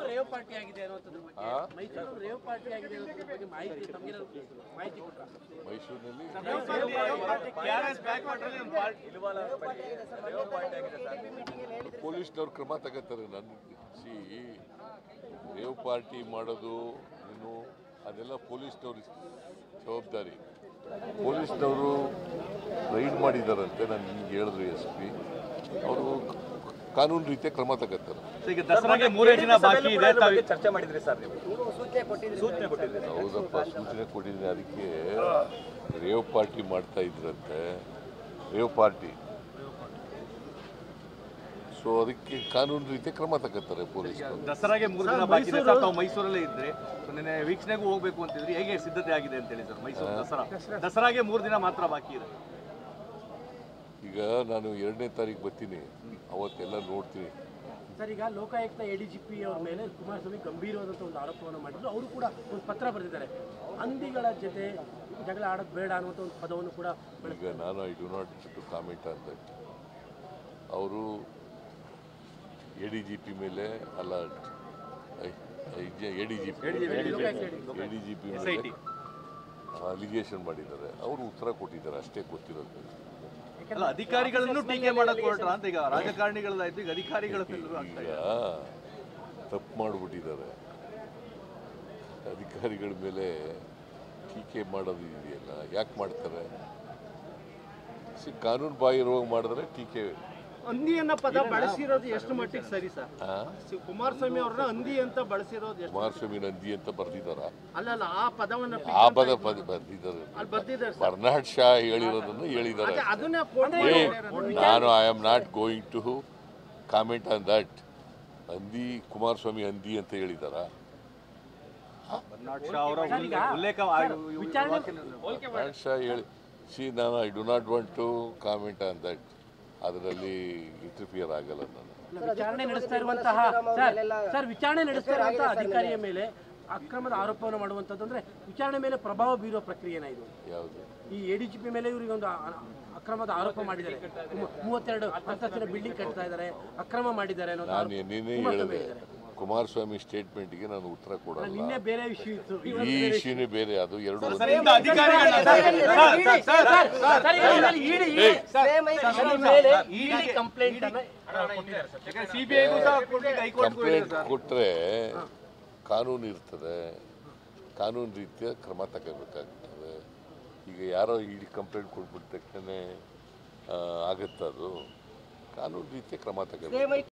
Rave party ಆಗಿದೆ ಅನ್ನೋದ್ರ ಬಗ್ಗೆ ಮೈಸೂರು ರೇವ್ ಪಾರ್ಟಿ ಆಗಿದೆ ಅನ್ನೋದ್ರ ಬಗ್ಗೆ ಮಾಹಿತಿ ತಮಗೆ ಮಾಹಿತಿ ಕೊಟ್ಟರು. ಮೈಸೂರಿನಲ್ಲಿ ಪೊಲೀಸ್ನವ್ರು ಕ್ರಮ ತಗೋತಾರೆ. ನನ್ನ ರೇವ್ ಪಾರ್ಟಿ ಮಾಡೋದು ಇನ್ನು ಅದೆಲ್ಲ ಪೊಲೀಸ್ನವ್ರ ಜವಾಬ್ದಾರಿ. ಪೊಲೀಸ್ನವರು ರೈಡ್ ಮಾಡಿದಾರಂತೆ, ನಾನು ಹಿಂಗೆ ಹೇಳಿದ್ರು SP ಅವರು ಕಾನೂನು ರೀತಿಯ ಕ್ರಮ ತಗೋತಾರೆ. ಈಗ ದಸರಾಗೆ 3 ದಿನ ಬಾಕಿ ಇದೆ, ಚರ್ಚೆ ಮಾಡಿದ್ರಿ ಸರ್ ನೀವು? ಸೂಚನೆ ಕೊಟ್ಟಿದ್ರಿ? ಹೌದಪ್ಪ, ಸೂಚನೆ ಕೊಟ್ಟಿದ್ದೀನಿ. ಅದಕ್ಕೆ ರೇವ್ ಪಾರ್ಟಿ ಮಾಡ್ತಾ ಇದ್ರಂತೆ, ರೇವ್ ಪಾರ್ಟಿ. ಸೊ ಅದಕ್ಕೆ ಕಾನೂನು ರೀತಿಯ ಕ್ರಮ ತಗೋತಾರೆ ಪೊಲೀಸರು. ದಸರಾಗೆ 3 ದಿನ ಬಾಕಿ ಇದೆ ಸರ್, ತಾವು ಮೈಸೂರಲ್ಲೇ ಇದ್ರೆ ನಿನ್ನೆ ವೀಕ್ಷಣೆಗೂ ಹೋಗ್ಬೇಕು ಅಂತಿದ್ರಿ, ಹೇಗೆ ಸಿದ್ಧತೆ ಆಗಿದೆ ಅಂತ ಹೇಳಿ ಸರ್? ಮೈಸೂರು ದಸರಾಗೆ 3 ದಿನ ಮಾತ್ರ ಬಾಕಿ ಇದೆ. ಈಗ ನಾನು 2ನೇ ತಾರೀಕು ಬರ್ತೀನಿ, ಅವತ್ತೆಲ್ಲ ನೋಡ್ತೀನಿ ಸರ್. ಈಗ ಲೋಕಾಯುಕ್ತ ADGP ಅವ್ರ ಮೇಲೆ ಕುಮಾರಸ್ವಾಮಿ ಗಂಭೀರವಾದಂಥ ಒಂದು ಆರೋಪವನ್ನು ಮಾಡಿದ್ರು. ಅವರು ಕೂಡ ಒಂದು ಪತ್ರ ಬರೆದಿದ್ದಾರೆ, ಹಂದಿಗಳ ಜೊತೆ ಜಗಳ ಆಡೋದು ಬೇಡ ಅನ್ನುವಂಥ ಒಂದು ಪದವನ್ನು ಕೂಡ. ಈಗ ನಾನು I do not to comment on that. ಅವರು ADGP ಮೇಲೆ ಅಲ್ಲ, ADGP ಮೇಲೆ ಅಲಿಗೇಷನ್ ಮಾಡಿದ್ದಾರೆ. ಅವರು ಉತ್ತರ ಕೊಟ್ಟಿದ್ದಾರೆ, ಅಷ್ಟೇ ಗೊತ್ತಿರೋದು. ಅಲ್ಲ, ಅಧಿಕಾರಿಗಳನ್ನು ಟೀಕೆ ಮಾಡಕ್ ಹೊರಟ್ರ ಅಂತ. ಈಗ ರಾಜಕಾರಣಿಗಳದಾಯ್ತು, ಈಗ ಅಧಿಕಾರಿಗಳ ಈಗ ತಪ್ಪು ಮಾಡಿಬಿಟ್ಟಿದ್ದಾರೆ. ಅಧಿಕಾರಿಗಳ ಮೇಲೆ ಟೀಕೆ ಮಾಡೋದು ಇದೆಯಲ್ಲ, ಯಾಕೆ ಮಾಡ್ತಾರೆ? ಕಾನೂನು ಬಾಹಿರವಾಗಿ ಮಾಡಿದ್ರೆ ಟೀಕೆ. ಹಂದಿಯನ್ನ ಪದ ಬಳಸಿರೋದು ಎಷ್ಟು ಮಟ್ಟಿಗೆ ಸರಿ ಸರ್? ಕುಮಾರಸ್ವಾಮಿ ಅವ್ರನ್ನ ಹಂದಿ ಅಂತ ಬಳಸಿರೋದು ಎಷ್ಟು? ಕುಮಾರಸ್ವಾಮಿ ಹಂದಿ ಅಂತ ಬರ್ದಿದ್ದಾರ? ಅಲ್ಲ, ಆ ಪದವನ್ನ ಬರ್ದಿದ್ದಾರೆ. ಬರ್ನಾಡ್ ಶಾ ಹೇಳಿರೋದನ್ನು ಹೇಳಿದ್ದಾರೆ. ನಾನು I am not going to comment on that. ಹಂದಿ ಕುಮಾರಸ್ವಾಮಿ ಹಂದಿ ಅಂತ ಹೇಳಿದಾರ? ಬರ್ನಾಡ್ ಶಾ ಹೇಳಿ ನಾನು I do not want to comment on that. ಅದರಲ್ಲಿ ಇಂಟರ್ಫಿಯರ್ ಆಗಲ್ಲ ನಾನು. ವಿಚಾರಣೆ ನಡೆಸ್ತಾ ಇರುವಂತಹ ವಿಚಾರಣೆ ನಡೆಸ್ತಾ ಇರುವಂತಹ ಅಧಿಕಾರಿಯ ಮೇಲೆ ಅಕ್ರಮದ ಆರೋಪವನ್ನು ಮಾಡುವಂಥದ್ದು ಅಂದ್ರೆ ವಿಚಾರಣೆ ಮೇಲೆ ಪ್ರಭಾವ ಬೀರುವ ಪ್ರಕ್ರಿಯೆನ ಇದು? ಯಾವುದು? ಈ ADGP ಮೇಲೆ ಇವರಿಗೆ ಒಂದು ಅಕ್ರಮದ ಆರೋಪ ಮಾಡಿದ್ದಾರೆ. 32 ಅಂತಸ್ತಿನ ಬಿಲ್ಡಿಂಗ್ ಕಟ್ತಾ ಇದ್ದಾರೆ, ಅಕ್ರಮ ಮಾಡಿದ್ದಾರೆ ಅನ್ನೋದು. ನಾನು ನಿನ್ನೆ ಹೇಳಿದೆ, ಕುಮಾರಸ್ವಾಮಿ ಸ್ಟೇಟ್ಮೆಂಟ್ಗೆ ನಾನು ಉತ್ತರ ಕೊಡಲ್ಲ. ನಿನ್ನೆ ಬೇರೆ ಇಶ್ಯೂ ಇತ್ತು, ಈ ಇಶ್ಯೂನೇ ಬೇರೆ. ಅದು ಎರಡು ಕಂಪ್ಲೇಂಟ್ ಕೊಟ್ಟರೆ ಕಾನೂನು ಇರ್ತದೆ, ಕಾನೂನು ರೀತಿಯ ಕ್ರಮ ತಗೋಬೇಕಾಗ್ತದೆ. ಈಗ ಯಾರೋ ಇಡಿ ಕಂಪ್ಲೇಂಟ್ ಕೊಟ್ಬಿಟ್ಟ ತಕ್ಷಣ ಆಗುತ್ತದು. ಕಾನೂನು ರೀತಿಯ ಕ್ರಮ ತಗೋಬೇಕು.